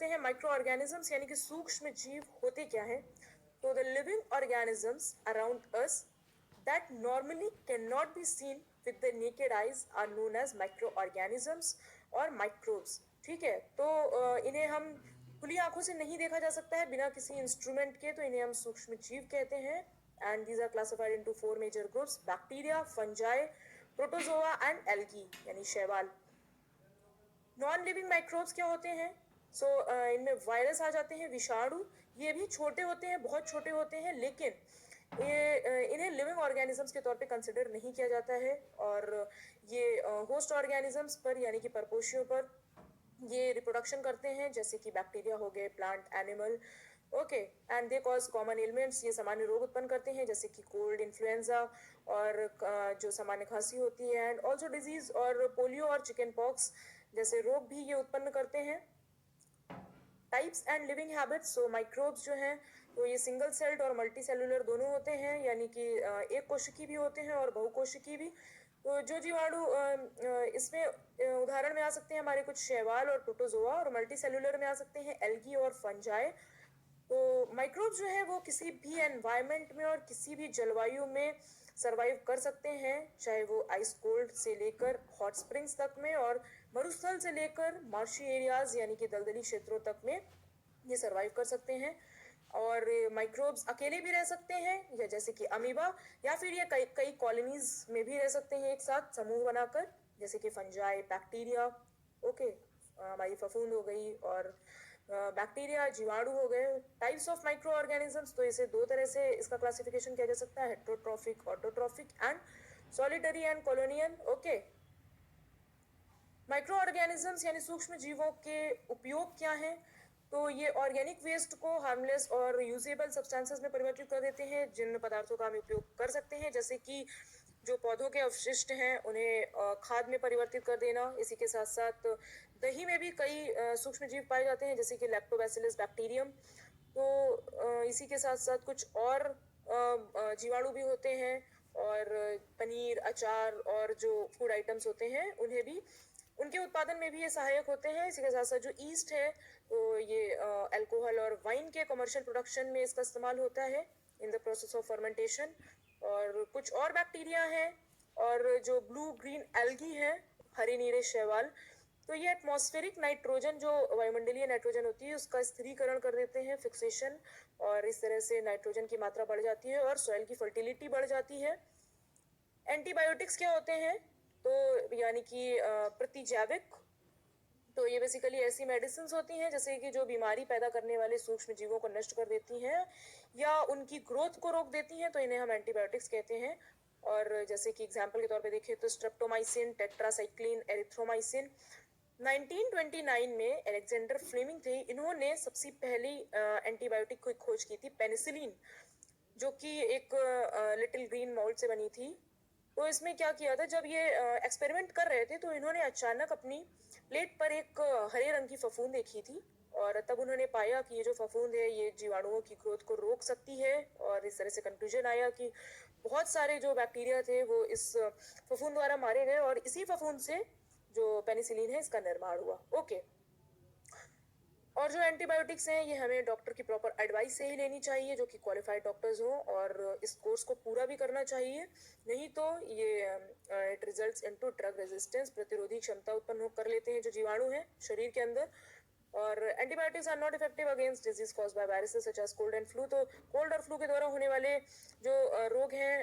समझते हैं micro organisms यानी कि सूक्ष्म जीव होते क्या हैं। तो the living organisms around us that normally cannot be seen with the naked eyes are known as microorganisms और microbes। ठीक है, तो इन्हें हम खुली आंखों से नहीं देखा जा सकता है बिना किसी इंस्ट्रूमेंट के, तो इन्हें हम सूक्ष्म जीव कहते हैं। And these are classified into 4 major groups: bacteria, fungi, protozoa and algae यानी शैवाल। नॉन लिविंग माइक्रोब्स क्या होते हैं? सो इनमें वायरस आ जाते हैं, विषाणु। ये भी छोटे होते हैं, बहुत छोटे होते हैं, लेकिन इन्हें लिविंग ऑर्गेनिजम्स के तौर पे कंसिडर नहीं किया जाता है। और ये होस्ट ऑर्गेनिजम्स पर यानी कि परपोषियों पर ये रिप्रोडक्शन करते हैं, जैसे कि बैक्टीरिया हो गए, plant, animal. Okay, and they cause common elements, ये सामान्य रोग उत्पन्न करते हैं जैसे कि कोल्ड, इन्फ्लुएंजा और जो सामान्य खांसी होती है। एंड ऑल्सो डिजीज और पोलियो और चिकन पॉक्स जैसे रोग भी ये उत्पन्न करते हैं। Types and living habits. So microbes जो हैं तो ये सिंगल सेल्ड और मल्टी सेलुलर दोनों होते हैं, यानी कि एक कोशिकी भी होते हैं और बहुकोशिकी भी। तो जो जीवाणु इसमें उदाहरण में आ सकते हैं हमारे कुछ शैवाल और प्रोटोजोआ, और मल्टी सेलुलर में आ सकते हैं एल्गी और फंजाई। तो माइक्रोब्स जो है वो किसी भी एनवायरनमेंट में और किसी भी जलवायु में सरवाइव कर सकते हैं, चाहे वो आइस कोल्ड से लेकर हॉट स्प्रिंग्स तक में और मरुस्थल से लेकर मार्शी एरियाज यानी कि दलदली क्षेत्रों तक में ये सरवाइव कर सकते हैं। और माइक्रोब्स अकेले भी रह सकते हैं, या जैसे कि अमीबा, या फिर ये कई कई कॉलोनीज में भी रह सकते हैं एक साथ समूह बनाकर, जैसे कि फंजाई, बैक्टीरिया। ओके, हमारी फफूंद हो गई और बैक्टीरिया, जीवाणु हो गए। टाइप्स ऑफ माइक्रो ऑर्गेनिजम्स, तो इसे दो तरह से इसका क्लासिफिकेशन किया जा सकता है: heterotrophic, autotrophic and solitary and colonial. Okay, micro organisms यानी सूक्ष्म जीवों के उपयोग क्या हैं? तो ये ऑर्गेनिक वेस्ट को हार्मलेस और यूजेबल सब्सटेंसेस में परिवर्तित कर देते हैं, जिन पदार्थों का हम उपयोग कर सकते हैं, जैसे कि जो पौधों के अवशिष्ट हैं उन्हें खाद में परिवर्तित कर देना। इसी के साथ साथ दही में भी कई सूक्ष्म जीव पाए जाते हैं, जैसे कि लैक्टोबैसिलस बैक्टीरियम। तो इसी के साथ साथ कुछ और जीवाणु भी होते हैं, और पनीर, अचार और जो फूड आइटम्स होते हैं उन्हें भी, उनके उत्पादन में भी ये सहायक होते हैं। इसी के साथ साथ जो ईस्ट है तो ये अल्कोहल और वाइन के कमर्शियल प्रोडक्शन में इसका इस्तेमाल होता है in the process of fermentation. और कुछ और बैक्टीरिया हैं, और जो ब्लू ग्रीन एल्गी है, हरे नीले शैवाल, तो ये एटमॉस्फेरिक नाइट्रोजन, जो वायुमंडलीय नाइट्रोजन होती है, उसका स्थिरीकरण कर देते हैं, फिक्सेशन। और इस तरह से नाइट्रोजन की मात्रा बढ़ जाती है और सॉइल की फर्टिलिटी बढ़ जाती है। एंटीबायोटिक्स क्या होते हैं? तो यानी कि प्रतिजैविक। तो ये बेसिकली ऐसी मेडिसिन होती हैं जैसे कि जो बीमारी पैदा करने वाले सूक्ष्म जीवों को नष्ट कर देती हैं या उनकी ग्रोथ को रोक देती हैं, तो इन्हें हम एंटीबायोटिक्स कहते हैं। और जैसे कि एग्जाम्पल के तौर पे देखें तो स्ट्रेप्टोमाइसिन, टेट्रासाइक्लिन, एरिथ्रोमाइसिन। 1929 में अलेक्जेंडर फ्लेमिंग थे, इन्होंने सबसे पहली एंटीबायोटिक की खोज की थी, पेनिसिलिन, जो कि एक लिटिल ग्रीन मोल्ड से बनी थी। तो इसमें क्या किया था, जब ये एक्सपेरिमेंट कर रहे थे तो इन्होंने अचानक अपनी प्लेट पर एक हरे रंग की फफूंद देखी थी, और तब उन्होंने पाया कि ये जो फफूंद है ये जीवाणुओं की ग्रोथ को रोक सकती है। और इस तरह से कंक्लूजन आया कि बहुत सारे जो बैक्टीरिया थे वो इस फफूंद द्वारा मारे गए, और इसी फफूंद से जो पेनिसिलिन है इसका निर्माण हुआ। ओके, और जो एंटीबायोटिक्स हैं ये हमें डॉक्टर की प्रॉपर एडवाइस से ही लेनी चाहिए, जो कि क्वालिफाइड डॉक्टर्स हों, और इस कोर्स को पूरा भी करना चाहिए, नहीं तो ये it results into drug resistance, प्रतिरोधी क्षमता उत्पन्न कर लेते हैं जो जीवाणु हैं शरीर के अंदर। और antibiotics are not effective against disease cause by viruses such as cold and flu. तो कोल्ड और फ्लू के द्वारा होने वाले जो रोग हैं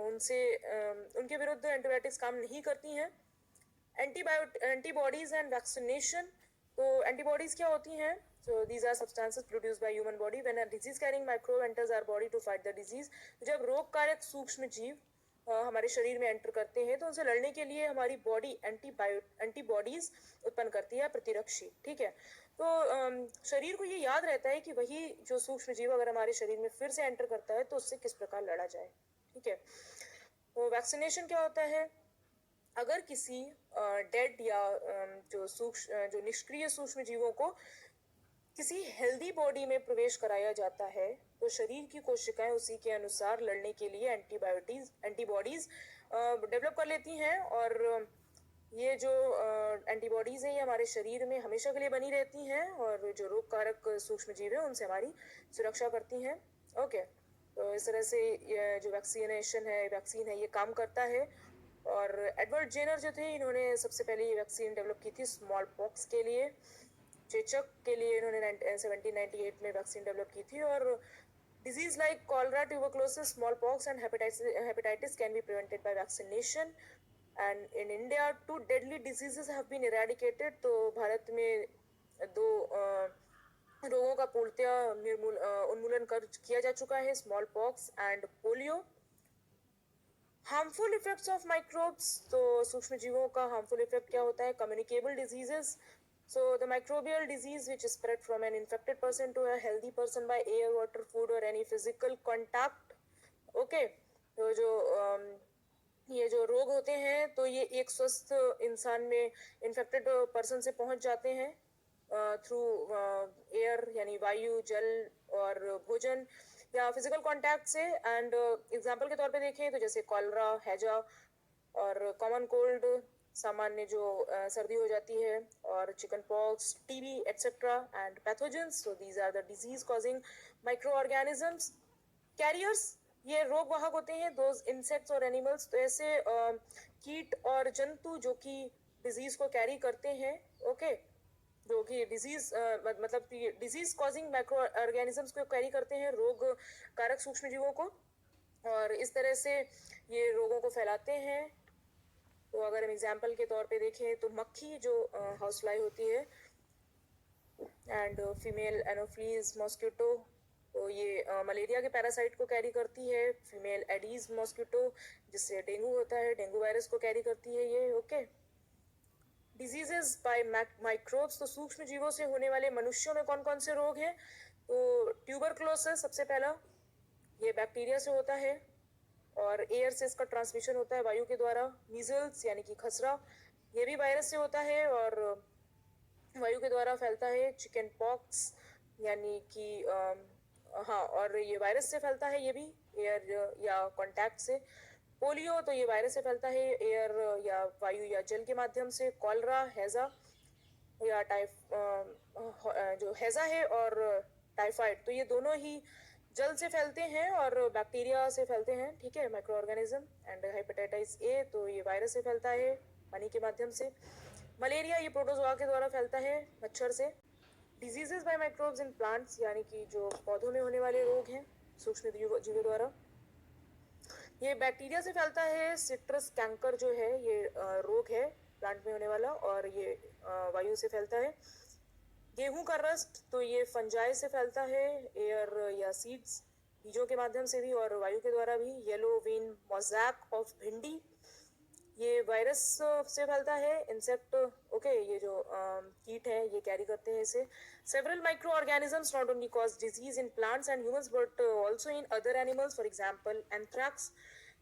उनसे उनके विरुद्ध एंटीबायोटिक्स काम नहीं करती हैं। Antibodies and vaccination. तो एंटीबॉडीज क्या होती हैं? So these are substances produced by human body when a disease carrying microbe enters our body to fight the disease। जब रोग कारक सूक्ष्म जीव हमारे शरीर में एंटर करते हैं तो उनसे लड़ने के लिए हमारी बॉडी एंटीबॉडीज उत्पन्न करती है, प्रतिरक्षी। ठीक है, तो शरीर को ये याद रहता है कि वही जो सूक्ष्म जीव अगर हमारे शरीर में फिर से एंटर करता है तो उससे किस प्रकार लड़ा जाए। ठीक है, तो वैक्सीनेशन क्या होता है? अगर किसी डेड या जो निष्क्रिय सूक्ष्म जीवों को किसी हेल्दी बॉडी में प्रवेश कराया जाता है तो शरीर की कोशिकाएं उसी के अनुसार लड़ने के लिए एंटीबॉडीज डेवलप कर लेती हैं, और ये जो एंटीबॉडीज़ हैं ये हमारे शरीर में हमेशा के लिए बनी रहती हैं और जो रोग कारक सूक्ष्म जीव हैं उनसे हमारी सुरक्षा करती हैं। ओके, तो इस तरह से ये जो वैक्सीन है ये काम करता है। और एडवर्ड जेनर जो थे इन्होंने सबसे पहले ये वैक्सीन डेवलप की थी स्मॉल पॉक्स के लिए, चेचक के लिए इन्होंने 1798 में वैक्सीन डेवलप की थी। और disease like cholera, tuberculosis, small pox and hepatitis can be prevented by vaccination. And in India 2 deadly diseases have been eradicated. तो भारत में 2 रोगों का पूर्णतया उन्मूलन किया जा चुका है, small pox and polio. Harmful effects of microbes, तो सूक्ष्म जीवों का हार्मफुल इफेक्ट क्या होता है? Communicable diseases, so the microbial disease which is spread from an infected person to a healthy person by air, water, food or any physical contact. okay, तो जो ये जो रोग होते हैं तो ये एक स्वस्थ इंसान में इन्फेक्टेड पर्सन से पहुंच जाते हैं थ्रू एयर यानी वायु, जल और भोजन या फिजिकल कांटेक्ट से। एंड एग्जांपल के तौर पे देखें तो जैसे कॉलरा, हैजा और कॉमन कोल्ड, सामान्य जो सर्दी हो जाती है, और chicken pox, TB etcetera and pathogens. So these are the disease causing micro organisms carriers. ये रोग वाहक होते हैं दोज इंसेक्ट्स और एनिमल्स, तो ऐसे कीट और जंतु जो कि डिजीज को कैरी करते हैं। ओके, जो कि डिजीज मतलब डिजीज कॉजिंग माइक्रो ऑर्गेनिजम्स को कैरी करते हैं, रोग कारक सूक्ष्म जीवों को, और इस तरह से ये रोगों को फैलाते हैं। तो अगर हम एग्जाम्पल के तौर पे देखें तो मक्खी जो हाउस फ्लाई होती है एंड फीमेल एनोफ्लीज मॉस्किटो, तो ये मलेरिया के पैरासाइट को कैरी करती है। फीमेल एडीज मॉस्किटो जिससे डेंगू होता है, डेंगू वायरस को कैरी करती है ये। ओके, डिजीजेस बाय माइक्रोब्स, तो सूक्ष्म जीवों से होने वाले मनुष्यों में कौन कौन से रोग हैं? तो ट्यूबरक्लोसिस सबसे पहला, ये बैक्टीरिया से होता है और एयर से इसका ट्रांसमिशन होता है वायु के द्वारा। मीजल्स यानी कि खसरा, ये भी वायरस से होता है और वायु के द्वारा फैलता है। चिकन पॉक्स यानी कि हाँ, और ये वायरस से फैलता है, ये भी एयर या कांटेक्ट से। पोलियो, तो ये वायरस से फैलता है एयर या वायु या जल के माध्यम से। कॉलरा, हैजा या जो हैजा है और टाइफाइड, तो ये दोनों ही जल से फैलते हैं और बैक्टीरिया से फैलते हैं। ठीक है, micro organism. And hepatitis A, तो ये वायरस से फैलता है पानी के माध्यम से। मलेरिया ये प्रोटोजोआ के द्वारा फैलता है मच्छर से। Diseases by microbes in plants, यानी कि जो पौधों में होने वाले रोग हैं सूक्ष्म जीवों द्वारा, ये बैक्टीरिया से फैलता है। सिट्रस कैंकर जो है ये रोग है प्लांट में होने वाला, और ये वायु से फैलता है। गेहूं का रस्ट, तो ये फंजाई से फैलता है, एयर या सीड्स, बीजों के माध्यम से भी और वायु के द्वारा भी। येलो वेन मोज़ैक ऑफ भिंडी, ये वायरस से फैलता है, इंसेक्ट। ओके, ये जो कीट है ये कैरी करते हैं इसे। Several micro organisms not only cause disease in plants and humans but also in other animals, for example anthrax,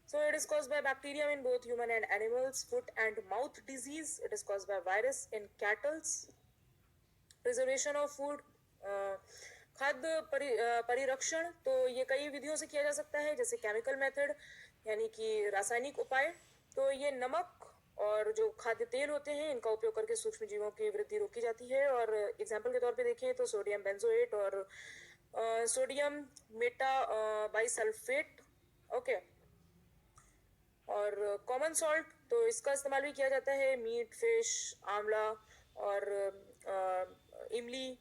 so it is caused by bacterium in both human and animals. Foot and mouth disease, it is caused by virus in cattle. Preservation of food, खाद्य परिरक्षण, तो ये कई विधियों से किया जा सकता है, जैसे केमिकल मेथड यानी कि रासायनिक उपाय। तो ये नमक और जो खाद्य तेल होते हैं इनका उपयोग करके सूक्ष्म जीवों की वृद्धि रोकी जाती है। और एग्जाम्पल के तौर पे देखें तो सोडियम बेंजोएट और सोडियम मेटा बाइसल्फेट। ओके, और कॉमन सॉल्ट, तो इसका इस्तेमाल भी किया जाता है मीट, फिश, आंवला और इमली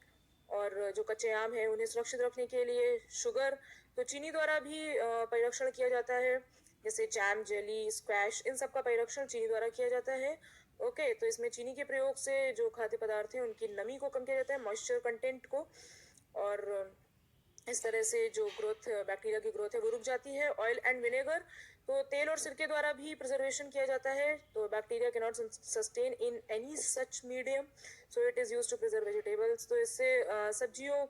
और जो कच्चे आम हैं उन्हें सुरक्षित रखने के लिए। शुगर, तो चीनी द्वारा भी परिरक्षण किया जाता है, जैसे जैम, जेली, स्क्वैश, इन सब का परिरक्षण चीनी द्वारा किया जाता है। ओके, तो इसमें चीनी के प्रयोग से जो खाद्य पदार्थ हैं उनकी नमी को कम किया जाता है, मॉइस्चर कंटेंट को, और इस तरह से जो ग्रोथ बैक्टीरिया की ग्रोथ है वो रुक जाती है। ऑयल एंड विनेगर, तो तेल और सिरके द्वारा भी प्रिजर्वेशन किया जाता है, तो bacteria can not sustain in any such medium, so it is used to preserve vegetables. तो इससे सब्जियों,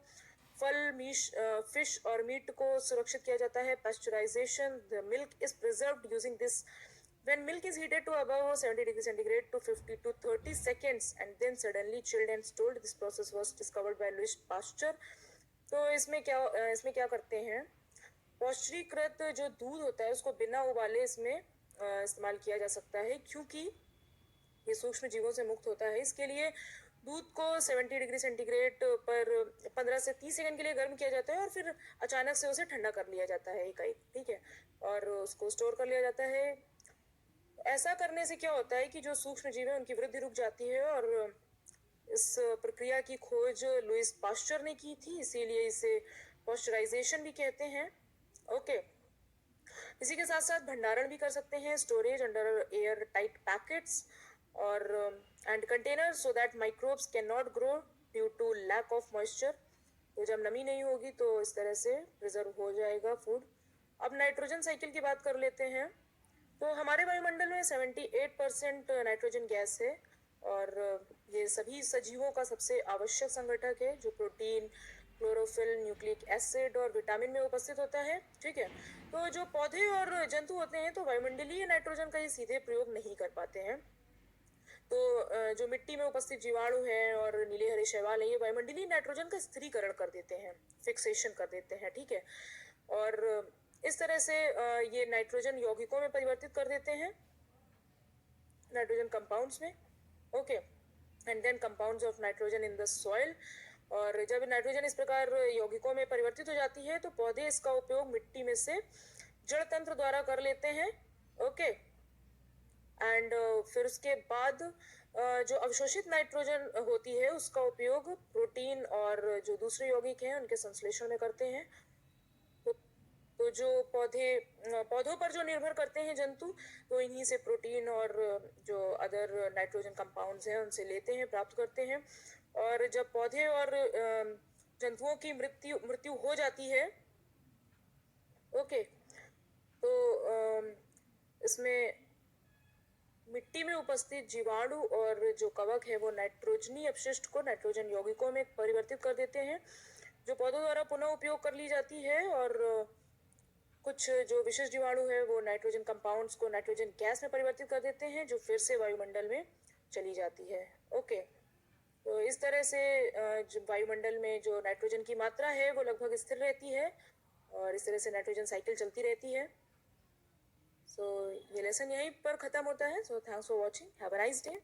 फल, फिश और मीट को सुरक्षित किया जाता है। Pasteurisation, the milk is preserved using this. When milk is heated to above 70 degrees centigrade to 50 to 30 seconds and then suddenly chilled and stored, this process was discovered by Louis Pasteur. तो इसमें क्या करते हैं, पौष्टिकृत जो दूध होता है उसको बिना उबाले इसमें इस्तेमाल किया जा सकता है, क्योंकि ये सूक्ष्म जीवों से मुक्त होता है। इसके लिए दूध को 70 डिग्री सेंटीग्रेड पर 15 से 30 सेकंड के लिए गर्म किया जाता है और फिर अचानक से उसे ठंडा कर लिया जाता है एकाएक, ठीक है, और उसको स्टोर कर लिया जाता है। ऐसा करने से क्या होता है कि जो सूक्ष्म जीव है उनकी वृद्धि रुक जाती है, और इस प्रक्रिया की खोज लुइस पास्चर ने की थी, इसीलिए इसे पॉस्चराइजेशन भी कहते हैं। ओके, इसी के साथ साथ भंडारण भी कर सकते हैं, storage under air tight packets और and container so that microbes can not grow due to lack of moisture. तो जब नमी नहीं होगी तो इस तरह से प्रिजर्व हो जाएगा फूड। अब नाइट्रोजन साइकिल की बात कर लेते हैं। तो हमारे वायुमंडल में 78% नाइट्रोजन गैस है, और ये सभी सजीवों का सबसे आवश्यक संगठक है, जो प्रोटीन, क्लोरोफिल, न्यूक्लिक एसिड और विटामिन में उपस्थित होता है, ठीक है। तो जो पौधे और जंतु होते हैं तो वायुमंडलीय नाइट्रोजन का ये सीधे प्रयोग नहीं कर पाते हैं। तो जो मिट्टी में उपस्थित जीवाणु हैं और नीले हरे शैवाल हैं, ये वायुमंडलीय नाइट्रोजन का स्थिरीकरण कर देते हैं, फिक्सेशन कर देते हैं, ठीक है। और इस तरह से ये नाइट्रोजन यौगिकों में परिवर्तित कर देते हैं, नाइट्रोजन कंपाउंड्स में। Okay, and then compounds of nitrogen in the soil. और जब नाइट्रोजन इस प्रकार यौगिकों में परिवर्तित हो जाती है तो पौधे इसका उपयोग मिट्टी में से जड़ तंत्र द्वारा कर लेते हैं। ओके, एंड फिर उसके बाद जो अवशोषित नाइट्रोजन होती है उसका उपयोग प्रोटीन और जो दूसरे यौगिक हैं उनके संश्लेषण में करते हैं। तो जो पौधों पर जो निर्भर करते हैं जंतु, तो इन्हीं से प्रोटीन और जो अदर नाइट्रोजन कंपाउंड्स हैं उनसे लेते हैं, प्राप्त करते हैं। और जब पौधे और जंतुओं की मृत्यु हो जाती है, ओके, तो इसमें मिट्टी में उपस्थित जीवाणु और जो कवक है वो नाइट्रोजनी अपशिष्ट को नाइट्रोजन यौगिकों में परिवर्तित कर देते हैं, जो पौधों द्वारा पुनः उपयोग कर ली जाती है। और कुछ जो विशेष जीवाणु है वो नाइट्रोजन कंपाउंड्स को नाइट्रोजन गैस में परिवर्तित कर देते हैं, जो फिर से वायुमंडल में चली जाती है। ओके, तो इस तरह से वायुमंडल में जो नाइट्रोजन की मात्रा है वो लगभग स्थिर रहती है, और इस तरह से नाइट्रोजन साइकिल चलती रहती है। सो ये लेसन यहीं पर ख़त्म होता है। So thanks for watching, have a nice day.